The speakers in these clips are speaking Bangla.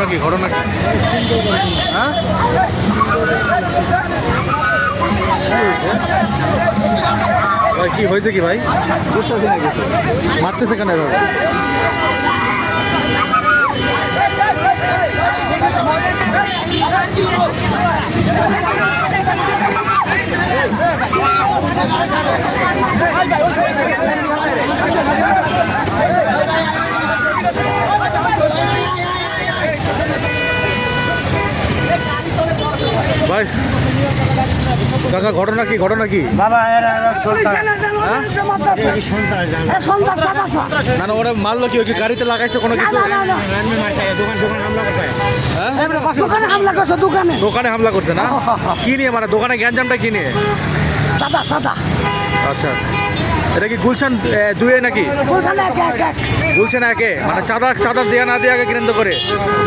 ঘটনা কি হ্যাঁ ভাই কি হয়েছে কি ভাই? মারতেছে কেন এভাবে? ভাই কাকা ঘটনা কি বাবা না না ওরা মারলো কি? গাড়িতে লাগাইছে কোনো কিছু? দোকানে হামলা করছে না? কি নিয়ে মানে দোকানে গ্যাঞ্জামটা কি নিয়ে? আচ্ছা এটা কি গুলশান 2 নাকি? গুলশান 1 মানে চাঁদা দেয়া না দেওয়াকে কেন্দ্র করে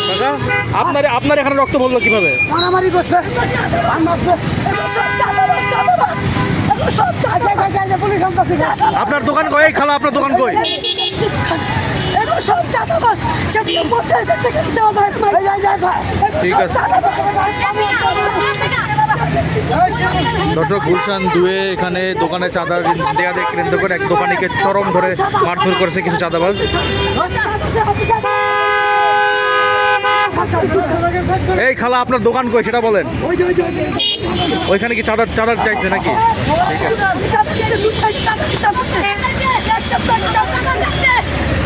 কাকা আপনার এখানে রক্ত বললো কিভাবে? মারামারি করছে আপনার দোকান কই? খালা আপনার দোকান কই? ঠিক আছে দর্শক, গুলশান 2 এখানে দোকানে চাঁদা দেয়া কেন্দ্র করে এক দোকানিকে চরম ধরে মারধর করেছে কিছু চাঁদাবাজ। এই খালা আপনার দোকান কই সেটা বলেন। ওইখানে কি চাঁদা চাইছে নাকি?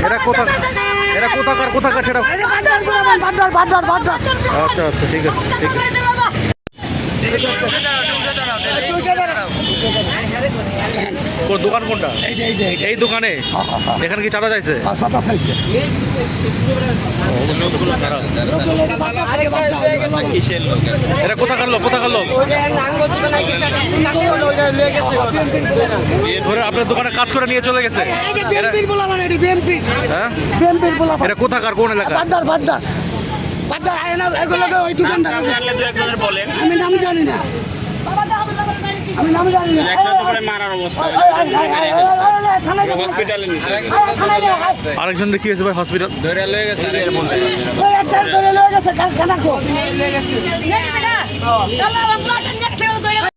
এরা কোথাকার সেটা? আচ্ছা ঠিক আছে দোকান কোনটা? এই দোকানে এখানে কি চাঁদা চাইছে? এরা কোথাকার লোক ধরে আপনার দোকানে কাজ করে নিয়ে চলে গেছে? এরা কোথাকার কোন এলাকা? আমি নাম জানি না। আরেকজন কি হয়েছে ভাই? হসপিটাল ধরে লয়ে গেছে গেছে